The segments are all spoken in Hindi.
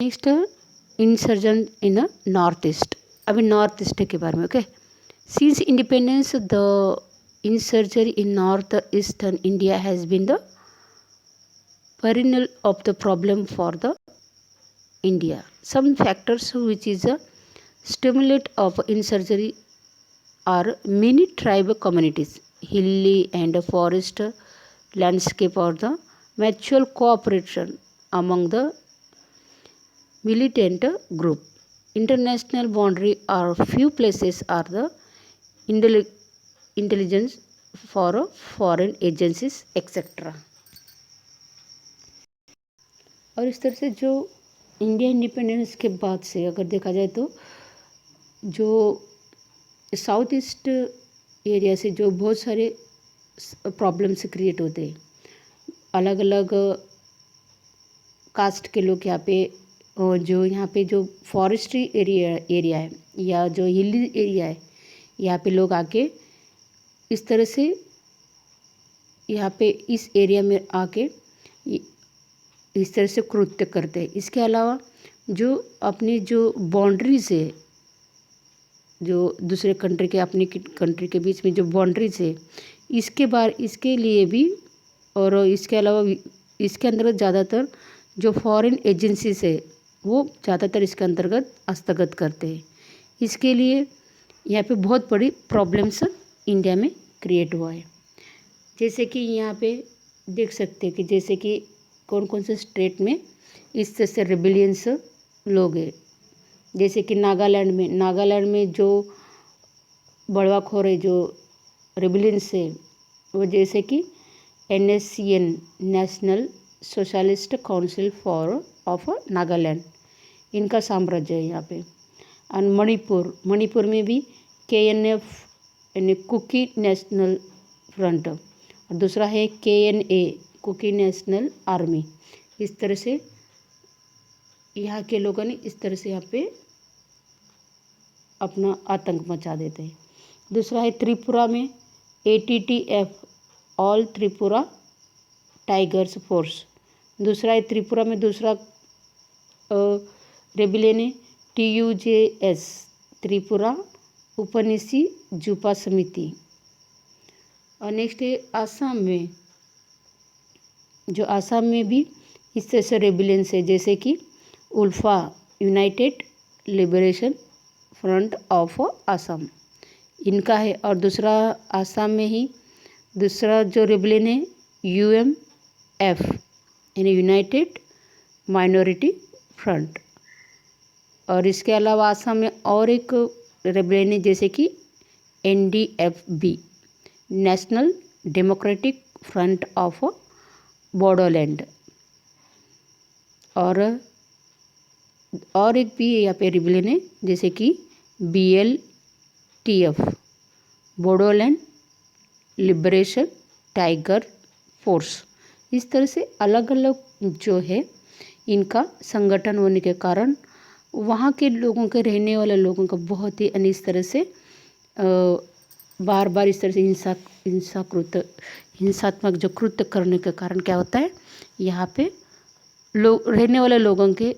नेक्स्ट इंसर्जन इन नॉर्थ ईस्ट। अभी नॉर्थ ईस्ट के बारे में okay. Since independence the insurgency in northeastern India has been the perennial of the problem for the India. Some factors which is a stimulate of insurgency are many tribal communities, hilly and forest landscape, or the mutual cooperation among the militant group. International boundary or few places are the intelligence for foreign agencies etc. और इस तरह से जो इंडिया इंडिपेंडेंस के बाद से अगर देखा जाए तो जो साउथ ईस्ट एरिया से जो बहुत सारे प्रॉब्लम्स क्रिएट होते हैं, अलग अलग कास्ट के लोग यहाँ पे, जो यहाँ पे जो फॉरेस्ट्री एरिया है या जो हिली एरिया है, यहाँ पे लोग आके इस तरह से यहाँ पे इस एरिया में आके इस तरह से कृत्य करते हैं। इसके अलावा जो अपनी जो बाउंड्रीज है, जो दूसरे कंट्री के अपनी कंट्री के बीच में जो बाउंड्रीज है, इसके लिए भी, और इसके अलावा इसके अंतर्गत ज़्यादातर जो फॉरेन एजेंसीज है वो ज़्यादातर इसके अंतर्गत हस्तगत करते हैं। इसके लिए यहाँ पे बहुत बड़ी प्रॉब्लम्स इंडिया में क्रिएट हुआ है। जैसे कि यहाँ पे देख सकते हैं कि जैसे कि कौन कौन से स्टेट में इस तरह से रिबिलियंस लोग हैं। जैसे कि नागालैंड में जो बड़वाखोर है, जो रिबिलियंस है, वो जैसे कि NSCN national socialist council for of Nagaland, इनका साम्राज्य है यहाँ पे। और मणिपुर में भी KNF यानी कुकी नेशनल फ्रंट, और दूसरा है KNA कुकी नेशनल आर्मी। इस तरह से यहाँ के लोगों ने इस तरह से यहाँ पे अपना आतंक मचा देते हैं। दूसरा है त्रिपुरा में ATTF all Tripura tigers force. दूसरा है त्रिपुरा में दूसरा रेबिलियन है TUJS त्रिपुरा उपनिषी जुपा समिति। और नेक्स्ट है आसाम में भी इस तरह से रेबिलियंस है, जैसे कि ULFA united liberation front of Assam, इनका है। और दूसरा आसाम में ही दूसरा जो रेबिलियन है UMF यानी यूनाइटेड माइनॉरिटी फ्रंट। और इसके अलावा आसाम में और एक रेबिलियन है जैसे कि NDFB national democratic front of Bodoland. और एक भी यहाँ पे रेबिलियन है जैसे कि BLTF Bodoland liberation tiger force. इस तरह से अलग अलग जो है इनका संगठन होने के कारण वहाँ के लोगों के रहने वाले लोगों का बहुत ही इस तरह से बार बार इस तरह से हिंसात्मक जो कृत्य करने के कारण क्या होता है, यहाँ पे लोग रहने वाले लोगों के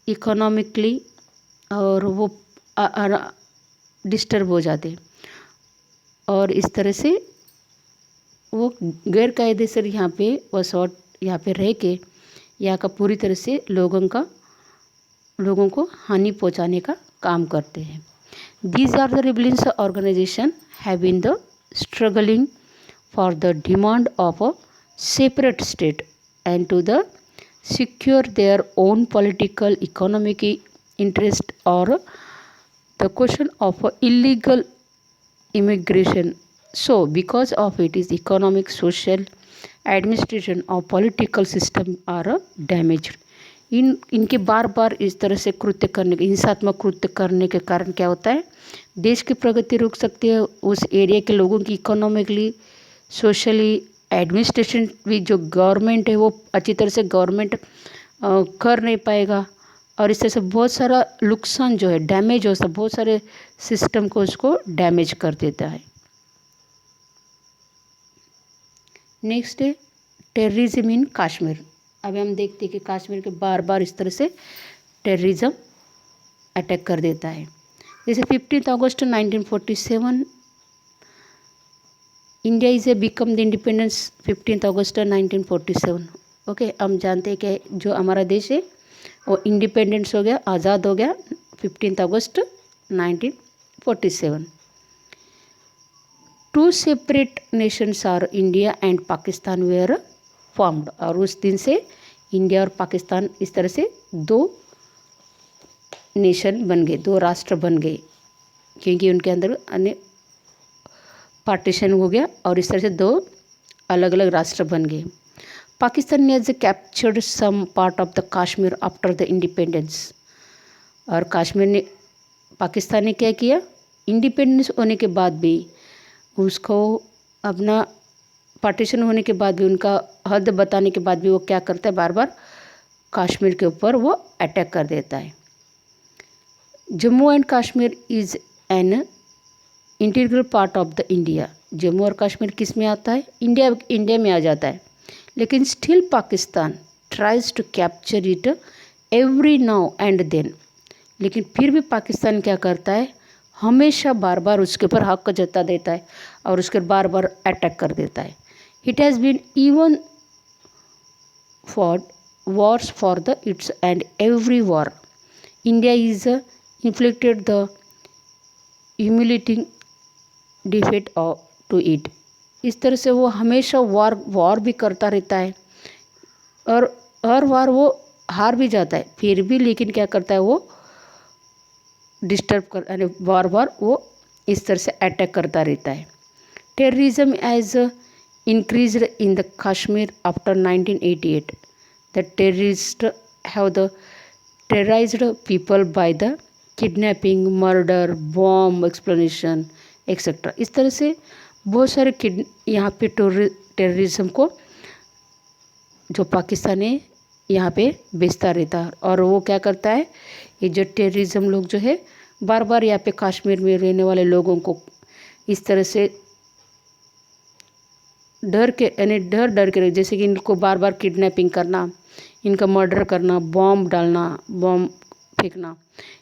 इकोनॉमिकली और वो डिस्टर्ब हो जाते, और इस तरह से वो गैर कायदे से यहाँ पे वसौट यहाँ पे रह के यहाँ का पूरी तरह से लोगों को हानि पहुँचाने का काम करते हैं। These are the rebellions organization have been the struggling for the demand of a separate state and to the secure their own political economic interest, or the question of illegal immigration. So because of it is economic, social, administration or political system are damaged. इनके बार बार इस तरह से कृत्य करने के हिंसात्मक कृत्य करने के कारण क्या होता है, देश की प्रगति रुक सकती है, उस एरिया के लोगों की इकोनॉमिकली, सोशली, एडमिनिस्ट्रेशन भी जो गवर्नमेंट है वो अच्छी तरह से गवर्नमेंट कर नहीं पाएगा, और इस तरह से बहुत सारा नुकसान जो है डैमेज हो सकता, बहुत सारे सिस्टम को उसको डैमेज कर देता है। नेक्स्ट है टेररिज्म इन कश्मीर। अभी हम देखते हैं कि कश्मीर के बार बार इस तरह से टेररिज्म अटैक कर देता है। जैसे 15 अगस्त 1947 India is a become the independence 15 अगस्त 1947। ओके, हम जानते हैं कि जो हमारा देश है वो इंडिपेंडेंस हो गया, आज़ाद हो गया 15 अगस्त 1947। Two separate nations are India and Pakistan were formed, और उस दिन से इंडिया और पाकिस्तान इस तरह से दो नेशन बन गए, दो राष्ट्र बन गए, क्योंकि उनके अंदर अन्य पार्टीशन हो गया और इस तरह से दो अलग अलग राष्ट्र बन गए। Pakistan has captured some part of the Kashmir after the independence, और कश्मीर ने पाकिस्तान ने क्या किया, इंडिपेंडेंस होने के बाद भी उसको अपना पार्टीशन होने के बाद भी उनका हद बताने के बाद भी वो क्या करता है, बार बार कश्मीर के ऊपर वो अटैक कर देता है। Jammu and Kashmir is an integral part of the India. Jammu और कश्मीर किस में आता है, इंडिया में आ जाता है, लेकिन still Pakistan tries to capture it every now and then. लेकिन फिर भी पाकिस्तान क्या करता है, हमेशा बार बार उसके ऊपर हक जता देता है और उसके बार बार अटैक कर देता है। It has been even for wars for the its and every war. India is inflicted the humiliating defeat to it. इस तरह से वो हमेशा वॉर भी करता रहता है और हर बार वो हार भी जाता है, फिर भी लेकिन क्या करता है वो डिस्टर्ब कर यानी बार बार वो इस तरह से अटैक करता रहता है। Terrorism as increased in the Kashmir after 1988. The terrorists have the terrorized people by the kidnapping, murder, bomb explosion, etc. इस तरह से बहुत सारे यहाँ पे टेररिज्म को जो पाकिस्तान है यहाँ पे बेचता रहता है, और वो क्या करता है, ये जो टेररिज्म लोग जो है बार बार यहाँ पे कश्मीर में रहने वाले लोगों को इस तरह से डर के यानी डर के जैसे कि इनको बार बार किडनैपिंग करना, इनका मर्डर करना, बॉम्ब डालना, बॉम्ब फेंकना,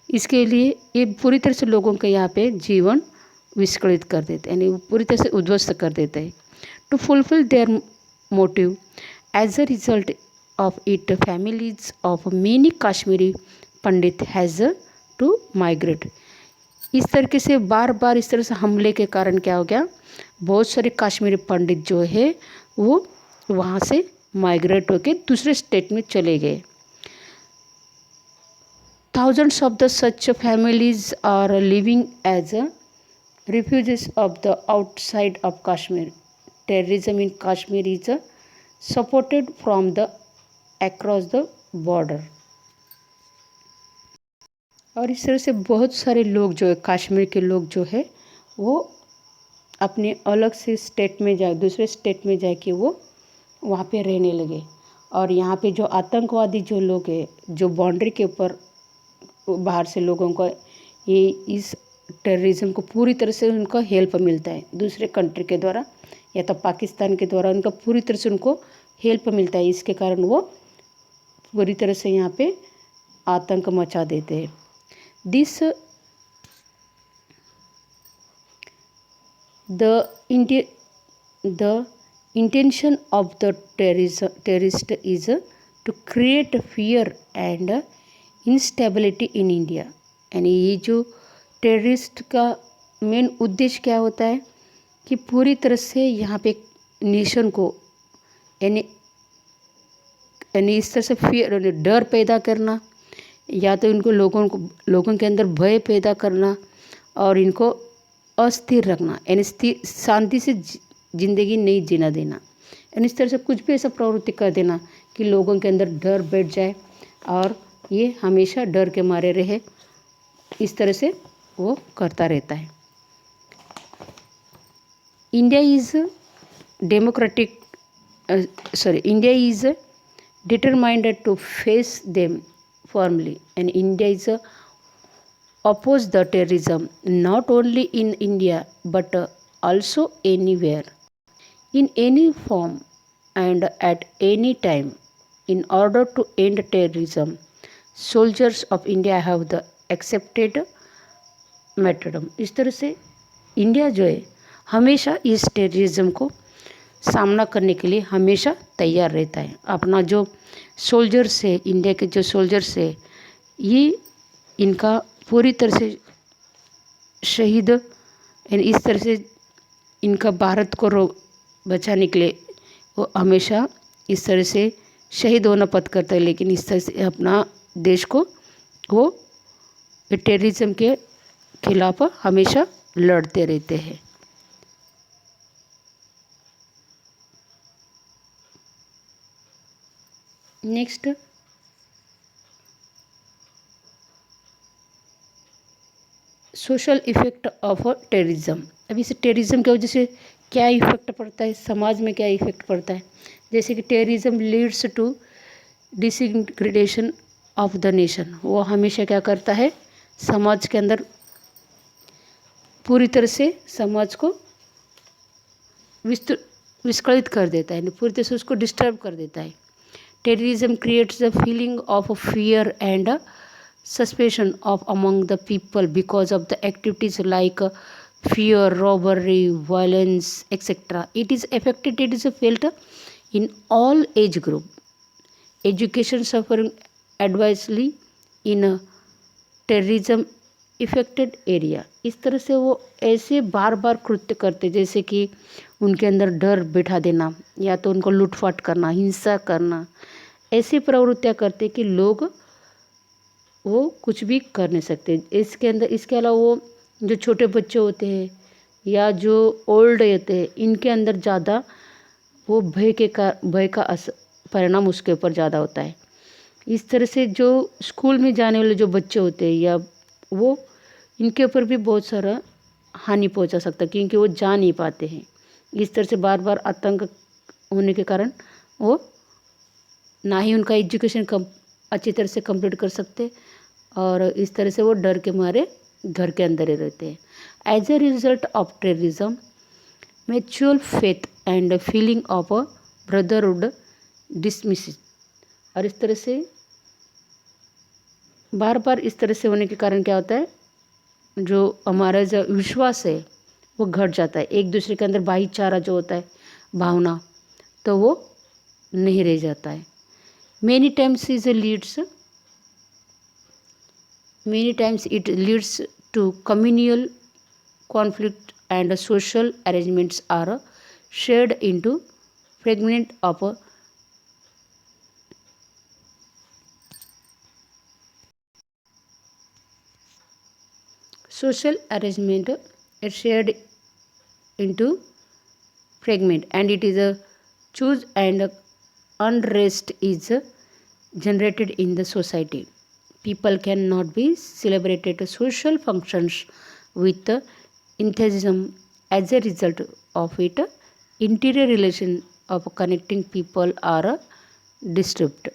इसके लिए ये पूरी तरह से लोगों के यहाँ पे जीवन विस्कलित कर देते हैं, यानी पूरी तरह से उद्ध्वस्त कर देते हैं। To fulfil their motive as a result of it families of many Kashmiri Pandit has to migrate. इस तरीके से बार बार इस तरह से हमले के कारण क्या हो गया, बहुत सारे कश्मीरी पंडित जो है वो वहाँ से माइग्रेट होकर दूसरे स्टेट में चले गए। Thousands of the such families are living as refugees of the outside of Kashmir. Terrorism in Kashmir is supported from the across the border. और इस तरह से बहुत सारे लोग जो है कश्मीर के लोग जो है वो अपने अलग से स्टेट में जाए, दूसरे स्टेट में जाके वो वहाँ पे रहने लगे। और यहाँ पे जो आतंकवादी जो लोग हैं, जो बाउंड्री के ऊपर बाहर से लोगों को ये इस टेररिज्म को पूरी तरह से उनको हेल्प मिलता है, दूसरे कंट्री के द्वारा या तो पाकिस्तान के द्वारा उनका पूरी तरह से उनको हेल्प मिलता है। इसके कारण वो पूरी तरह से यहाँ पे आतंक मचा देते हैं। This the intention of the terrorist is to create fear and instability in India. यानी ये जो टेररिस्ट का मेन उद्देश्य क्या होता है कि पूरी तरह से यहाँ पे नेशन को यानी इस तरह से फियर डर पैदा करना, या तो इनको लोगों के अंदर भय पैदा करना और इनको अस्थिर रखना, यानी शांति से ज़िंदगी नहीं जीना देना, यानी इस तरह से कुछ भी ऐसा प्रवृत्ति कर देना कि लोगों के अंदर डर बैठ जाए और ये हमेशा डर के मारे रहे, इस तरह से वो करता रहता है। India is India is determined to face them firmly, and India is oppose the terrorism not only in India but also anywhere, in any form and at any time. In order to end terrorism, soldiers of India have the accepted method. इस तरह से इंडिया जो है हमेशा इस टेररिज्म को सामना करने के लिए हमेशा तैयार रहता है। अपना जो सोल्जर्स है, इंडिया के जो सोल्जर्स है, ये इनका पूरी तरह से शहीद यानी इस तरह से इनका भारत को बचाने के लिए वो हमेशा इस तरह से शहीद होना पसंद करता है, लेकिन इस तरह से अपना देश को वो टेररिज्म के खिलाफ हमेशा लड़ते रहते हैं। Next, social effect of terrorism. अब इस टेररिज्म की वजह से क्या इफ़ेक्ट पड़ता है, समाज में क्या इफ़ेक्ट पड़ता है। जैसे कि terrorism leads to disintegration of the nation. वो हमेशा क्या करता है, समाज के अंदर पूरी तरह से समाज को विस्कलित कर देता है, पूरी तरह से उसको डिस्टर्ब कर देता है। Terrorism creates the feeling of fear and suspicion of among the people because of the activities like fear, robbery, violence, etc. It is felt in all age group. Education suffering adversely in a terrorism affected area. इस तरह से वो ऐसे बार बार कृत्य करते जैसे कि उनके अंदर डर बैठा देना या तो उनको लूटपाट करना, हिंसा करना, ऐसी प्रवृत्तियाँ करते कि लोग वो कुछ भी कर नहीं सकते। इसके अलावा वो जो छोटे बच्चे होते हैं या जो ओल्ड होते हैं, इनके अंदर ज़्यादा वो भय का परिणाम उसके ऊपर ज़्यादा होता है। इस तरह से जो स्कूल में जाने वाले जो बच्चे होते हैं या वो इनके ऊपर भी बहुत सारा हानि पहुंचा सकता है, क्योंकि वो जा नहीं पाते हैं। इस तरह से बार बार आतंक होने के कारण वो ना ही उनका एजुकेशन अच्छी तरह से कंप्लीट कर सकते और इस तरह से वो डर के मारे घर के अंदर ही रहते हैं। As a result of terrorism, mutual faith and feeling of a brotherhood dismiss. और इस तरह से बार बार इस तरह से होने के कारण क्या होता है, जो हमारा जो विश्वास है वो घट जाता है। एक दूसरे के अंदर भाईचारा जो होता है, भावना, तो वो नहीं रह जाता है। Many times it leads to communal conflict and social arrangements are shared into fragment of social arrangement is shared into fragment, and it is a choose and unrest is generated in the society. People cannot be celebrated social functions with enthusiasm. As a result of it, interior relation of connecting people are disturbed.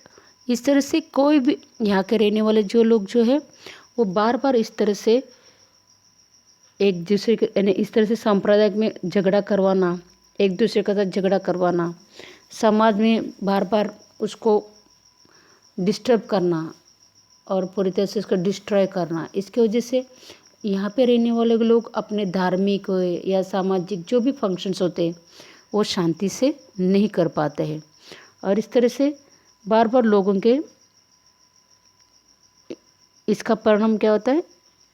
इस तरह से कोई भी यहाँ के रहने वाले जो लोग जो है वो बार बार इस तरह से एक दूसरे के यानी इस तरह से सांप्रदायिक में झगड़ा करवाना, एक दूसरे के साथ झगड़ा करवाना, समाज में बार बार उसको डिस्टर्ब करना और पूरी तरह से उसको डिस्ट्रॉय करना। इसकी वजह से यहाँ पे रहने वाले लोग अपने धार्मिक या सामाजिक जो भी फंक्शंस होते हैं वो शांति से नहीं कर पाते हैं और इस तरह से बार बार लोगों के इसका परिणाम क्या होता है,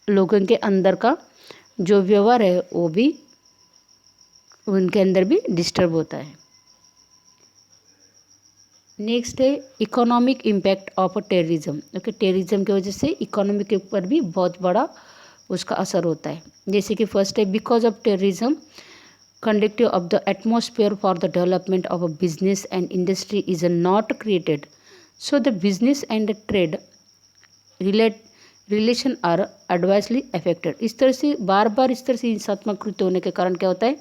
लोगों के अंदर का जो व्यवहार है वो भी उनके अंदर भी डिस्टर्ब होता है। नेक्स्ट है economic impact of terrorism. Okay, terrorism की वजह से इकोनॉमी के ऊपर भी बहुत बड़ा उसका असर होता है। जैसे कि फर्स्ट है, because of terrorism conducive of the atmosphere for the development of a business and industry is not created, so the business and trade relation are adversely affected. इस तरह से बार बार इस तरह से हिंसात्मक कृत्य होने के कारण क्या होता है,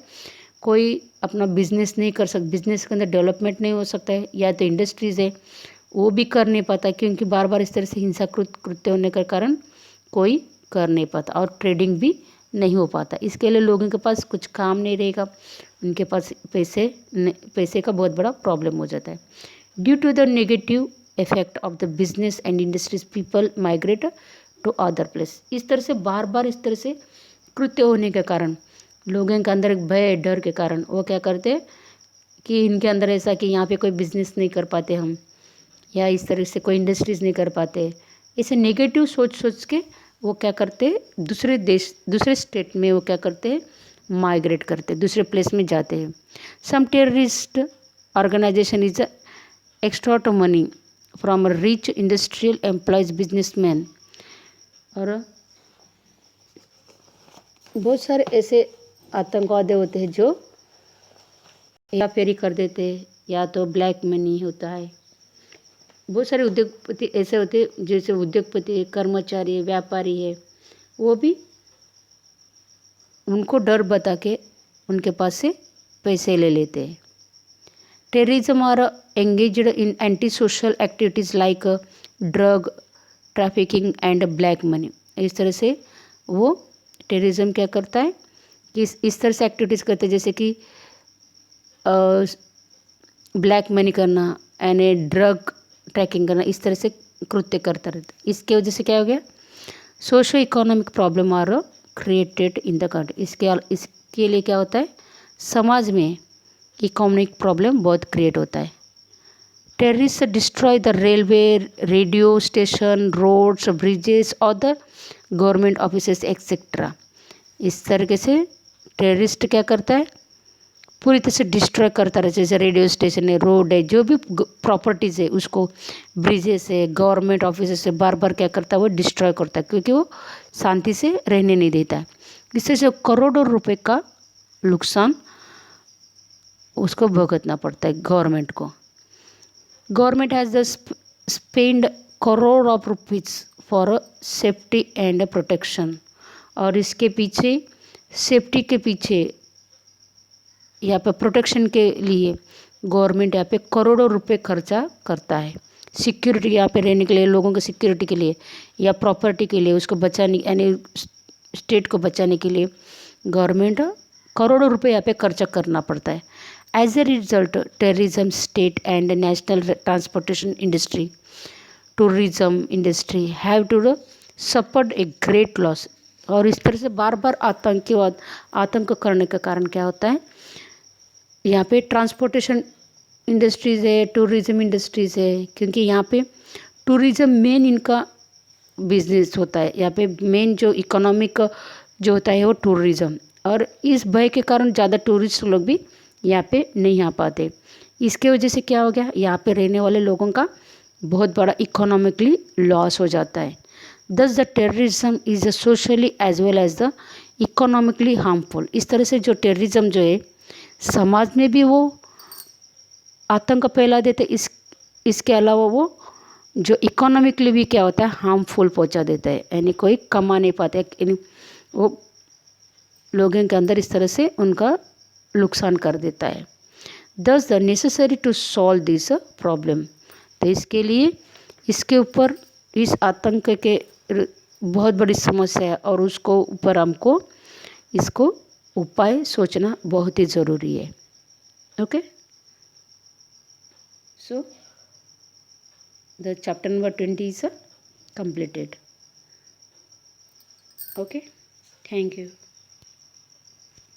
कोई अपना बिजनेस नहीं कर सकता, बिजनेस के अंदर डेवलपमेंट नहीं हो सकता है, या तो इंडस्ट्रीज़ है वो भी कर नहीं पाता क्योंकि बार बार इस तरह से हिंसाकृत कृत्य होने के कारण कोई कर नहीं पाता और ट्रेडिंग भी नहीं हो पाता। इसके लिए लोगों के पास कुछ काम नहीं रहेगा, उनके पास पैसे का बहुत बड़ा प्रॉब्लम हो जाता है। Due to the negative effect of the business and industries people migrate to other place. इस तरह से बार बार इस तरह से कृत्य होने के कारण लोगों के अंदर एक भय डर के कारण वो क्या करते हैं कि इनके अंदर ऐसा कि यहाँ पे कोई बिजनेस नहीं कर पाते हम, या इस तरह से कोई इंडस्ट्रीज़ नहीं कर पाते, इसे नेगेटिव सोच सोच के वो क्या करते हैं दूसरे देश दूसरे स्टेट में वो क्या करते हैं माइग्रेट करते हैं, दूसरे प्लेस में जाते हैं। Some terrorist organisation is extort money from rich industrial employers businessman. और बहुत सारे ऐसे आतंकवादी होते हैं जो या फेरी कर देते हैं, या तो ब्लैक मनी होता है। बहुत सारे उद्योगपति ऐसे होते हैं जैसे उद्योगपति है, कर्मचारी है, व्यापारी है, वो भी उनको डर बता के उनके पास से पैसे ले लेते हैं। Terrorism are engaged in anti social activities like drug trafficking and black money. इस तरह से वो टेररिज्म क्या करता है कि इस तरह से एक्टिविटीज़ करते हैं जैसे कि ब्लैक मनी करना एंड ड्रग ट्रैकिंग करना, इस तरह से कृत्य करता रहता है। इसके वजह से क्या हो गया socio economic problem are created in the country. इसके लिए क्या होता है समाज में इकोनॉमिक प्रॉब्लम बहुत क्रिएट होता है। Terrorist destroy the railway, radio station, roads, bridges और द गवर्नमेंट ऑफिसेस एक्सेट्रा। इस तरीके से टेररिस्ट क्या करता है पूरी तरह से डिस्ट्रॉय करता रहे, जैसे रेडियो स्टेशन है, रोड है, जो भी प्रॉपर्टीज़ है उसको, ब्रिजेस है, गवर्नमेंट ऑफिस से बार बार क्या करता है वो डिस्ट्रॉय करता है, क्योंकि वो शांति से रहने नहीं देता है। इससे जो करोड़ों रुपए का नुकसान उसको भुगतना पड़ता है गवर्नमेंट को। Government has the spend crore of rupees for safety and protection. और इसके पीछे सेफ्टी के पीछे यहाँ पे प्रोटेक्शन के लिए गवर्नमेंट यहाँ पे करोड़ों रुपए खर्चा करता है। सिक्योरिटी यहाँ पे रहने के लिए, लोगों की सिक्योरिटी के लिए या प्रॉपर्टी के लिए, उसको बचाने यानी स्टेट को बचाने के लिए गवर्नमेंट करोड़ों रुपए यहाँ पे खर्चा करना पड़ता है। As a result terrorism state and national transportation industry, tourism industry have to suffered a great loss. और इस तरह से बार बार आतंक करने का कारण क्या होता है यहाँ पे ट्रांसपोर्टेशन इंडस्ट्रीज़ है, टूरिज़्म इंडस्ट्रीज़ है, क्योंकि यहाँ पे टूरिज़्म मेन इनका बिजनेस होता है। यहाँ पे मेन जो इकोनॉमिक जो होता है वो टूरिज़्म, और इस भय के कारण ज़्यादा टूरिस्ट लोग भी यहाँ पे नहीं आ पाते। इसके वजह से क्या हो गया यहाँ पे रहने वाले लोगों का बहुत बड़ा इकोनॉमिकली लॉस हो जाता है। Thus the terrorism is a socially as well as the economically harmful. इस तरह से जो टेररिज्म जो है समाज में भी वो आतंक फैला देते, इसके अलावा वो जो इकोनॉमिकली भी क्या होता है हार्मफुल पहुंचा देता है, यानी कोई कमा नहीं पाते, यानी वो लोगों के अंदर इस तरह से उनका नुकसान कर देता है। Thus the necessary to solve this problem. तो इसके लिए इसके ऊपर इस आतंक के बहुत बड़ी समस्या है और उसको ऊपर हमको इसको उपाय सोचना बहुत ही ज़रूरी है। Okay, so the chapter number 20 is completed. Okay, thank you.